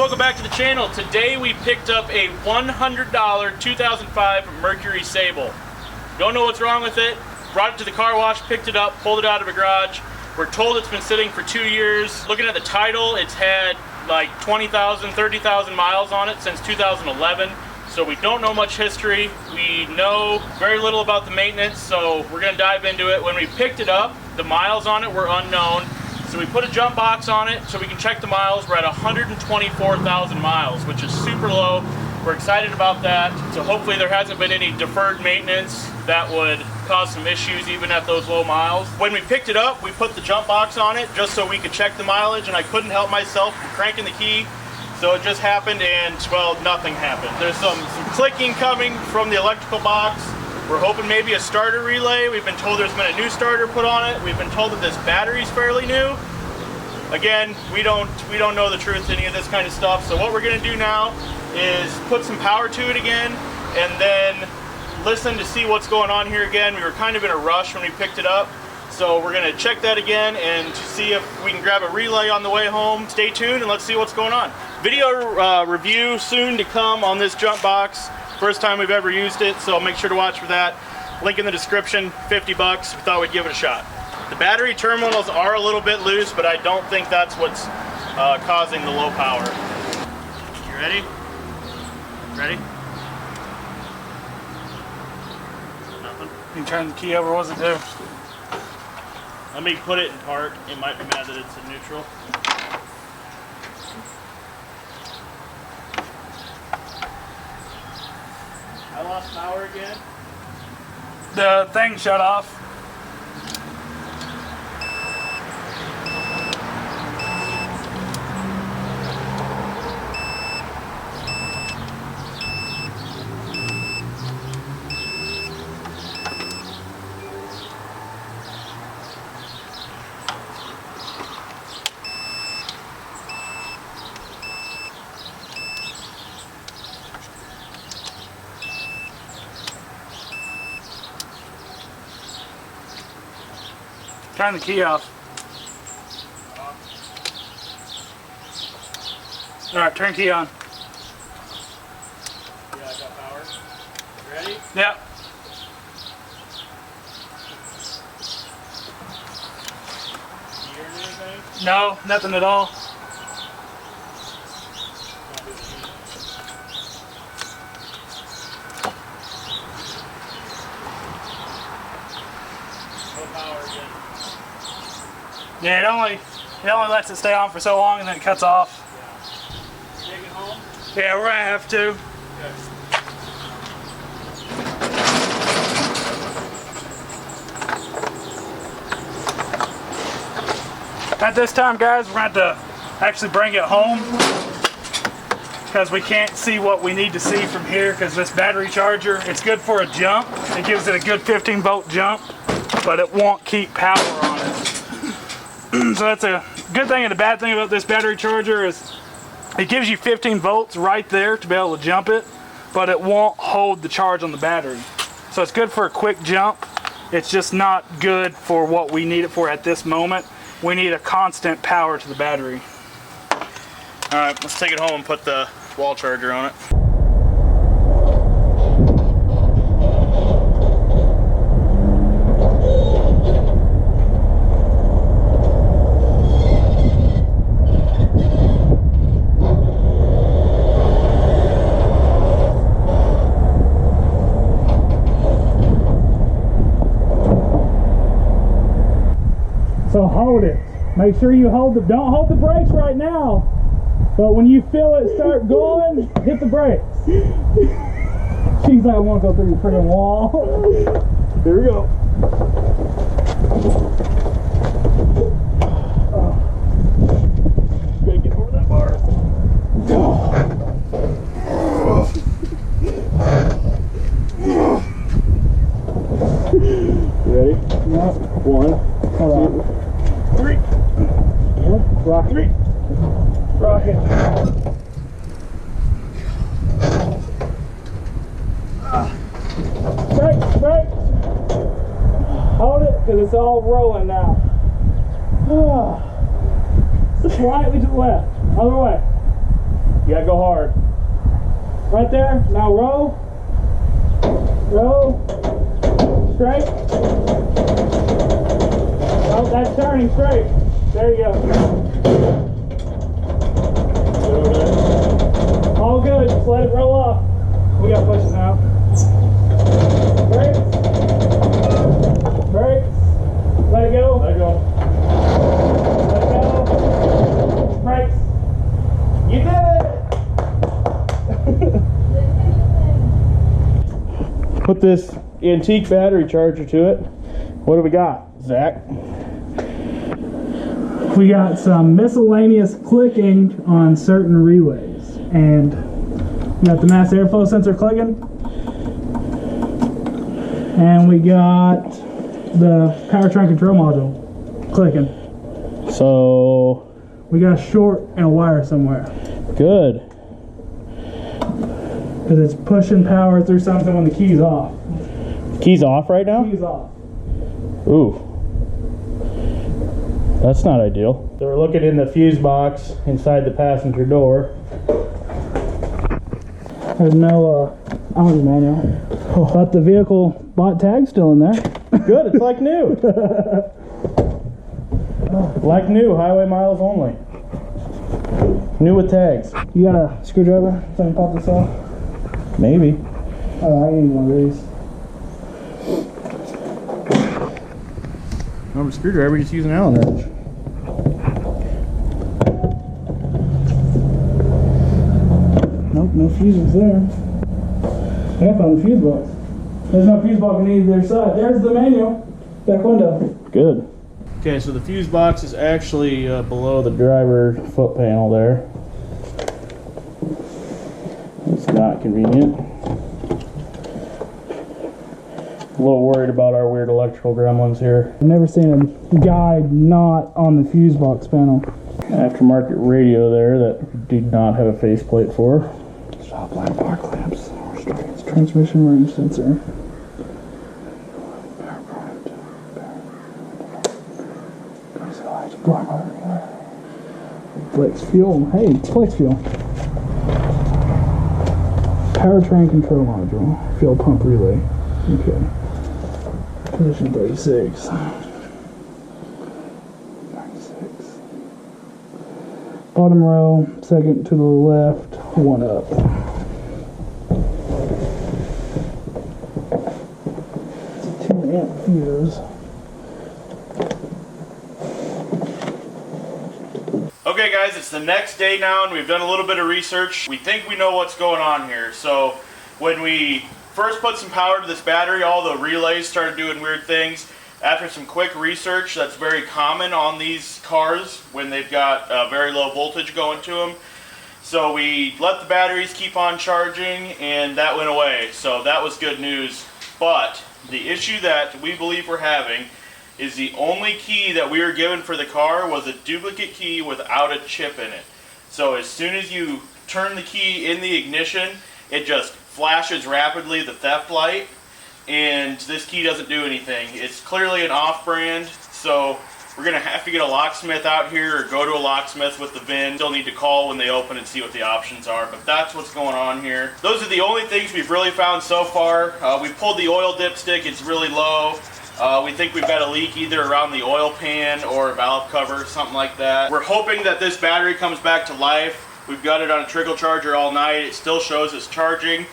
welcome back to the channel. Today we picked up a $100 2005 Mercury Sable. Don't know what's wrong with it. Brought it to the car wash, picked it up, pulled it out of a garage. We're told it's been sitting for 2 years. Looking at the title, it's had like 20,000, 30,000 miles on it since 2011. So we don't know much history. We know very little about the maintenance, so we're gonna dive into it. When we picked it up, the miles on it were unknown. So we put a jump box on it so we can check the miles. We're at 124,000 miles, which is super low. We're excited about that. So hopefully there hasn't been any deferred maintenance that would cause some issues even at those low miles. When we picked it up, we put the jump box on it just so we could check the mileage, and I couldn't help myself from cranking the key. So it just happened and, well, nothing happened. There's some clicking coming from the electrical box. We're hoping maybe a starter relay. We've been told there's been a new starter put on it. We've been told that this battery's fairly new. Again, we don't know the truth to any of this kind of stuff. So what we're gonna do now is put some power to it again and then listen to see what's going on here again. We were kind of in a rush when we picked it up. So we're gonna check that again and to see if we can grab a relay on the way home. Stay tuned and let's see what's going on. Video review soon to come on this jump box. First time we've ever used it, so make sure to watch for that. Link in the description, 50 bucks. We thought we'd give it a shot. The battery terminals are a little bit loose, but I don't think that's what's causing the low power. You ready? Ready? Nothing? You turn the key over, what's it do? Let me put it in park. It might be mad that it's in neutral. I lost power again. The thing shut off. Turn the key off. Alright, turn key on. Yeah, I got power. You ready? Yep. You hearing anything? No, nothing at all. No power again. Yeah, it only lets it stay on for so long and then it cuts off. Yeah. Take it home? Yeah, we're gonna have to. Okay. At this time, guys, we're going to have to actually bring it home because we can't see what we need to see from here because this battery charger, it's good for a jump. It gives it a good 15-volt jump, but it won't keep power on it. So that's a good thing and a bad thing about this battery charger is it gives you 15 volts right there to be able to jump it, but it won't hold the charge on the battery. So it's good for a quick jump. It's just not good for what we need it for at this moment. We need a constant power to the battery. All right, let's take it home and put the wall charger on it. So hold it. Make sure you don't hold the brakes right now. But when you feel it start going, hit the brakes. She's like, I want to go through your freaking wall. Here we go. Gotta get over that bar. Ready? Yep. 1, 2, 3. Rock 3. Rocket. Brake. Hold it, because it's all rolling now. Slightly to the left. Other way. You gotta go hard. Right there. Now roll. Roll. Straight. Oh, that's turning straight. There you go. All good. Just let it roll off. We gotta push it now. Brakes. Brakes. Let it go. Let it go. Let it go. Brakes. You did it! Put this antique battery charger to it. What do we got, Zach? We got some miscellaneous clicking on certain relays, and we got the mass airflow sensor clicking, and we got the powertrain control module clicking. So We got a short in a wire somewhere good. because it's pushing power through something when the key's off. Key's off right now? Key's off. Ooh. That's not ideal. So we're looking in the fuse box inside the passenger door. There's no owner manual, but the vehicle bought tag's still in there. Good, it's like new. Like new, highway miles only. New with tags. You got a screwdriver so I can pop this off? Maybe. Oh, I need one of these. Remember screwdriver, just use an Allen wrench. Nope, no fuses there. I found the fuse box. There's no fuse box on either side. There's the manual. Back window. Good. Okay, so the fuse box is actually below the driver foot panel there. It's not convenient. A little worried about our weird electrical gremlins here. I've never seen a guide not on the fuse box panel. Aftermarket radio there that did not have a faceplate for. Stop line bar clamps. Restraints. Transmission range sensor. Flex fuel. Hey, it's flex fuel. Powertrain control module. Fuel pump relay. Okay. Position 36. 96. Bottom row, second to the left, one up. It's a 2 amp fuse. Okay guys, it's the next day now and we've done a little bit of research. We think we know what's going on here. So when we first put some power to this battery, all the relays started doing weird things. After some quick research, that's very common on these cars when they've got very low voltage going to them. So we let the batteries keep on charging and that went away. So that was good news. But the issue that we believe we're having is the only key that we were given for the car was a duplicate key without a chip in it. So as soon as you turn the key in the ignition, it just flashes rapidly the theft light, and this key doesn't do anything. It's clearly an off-brand, so we're going to have to get a locksmith out here or go to a locksmith with the VIN. Still need to call when they open and see what the options are, but that's what's going on here. Those are the only things we've really found so far. We pulled the oil dipstick, it's really low. We think we've got a leak either around the oil pan or a valve cover, something like that. We're hoping that this battery comes back to life. We've got it on a trickle charger all night. It still shows it's charging,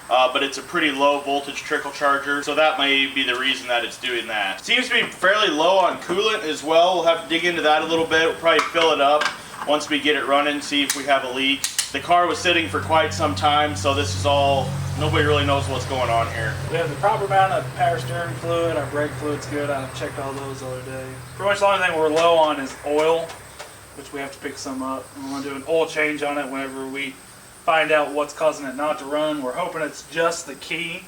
but it's a pretty low voltage trickle charger, so that may be the reason that it's doing that. Seems to be fairly low on coolant as well. We'll have to dig into that a little bit. We'll probably fill it up once we get it running, see if we have a leak. The car was sitting for quite some time, so this is all, nobody really knows what's going on here. We have the proper amount of power steering fluid, our brake fluid's good, I checked all those the other day. Pretty much the only thing we're low on is oil, which we have to pick some up. We want to do an oil change on it whenever we find out what's causing it not to run. We're hoping it's just the key,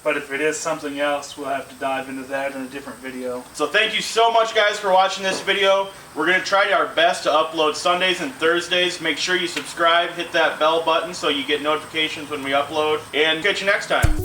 but if it is something else, we'll have to dive into that in a different video. So thank you so much guys for watching this video. We're going to try our best to upload Sundays and Thursdays. Make sure you subscribe, hit that bell button so you get notifications when we upload, and catch you next time.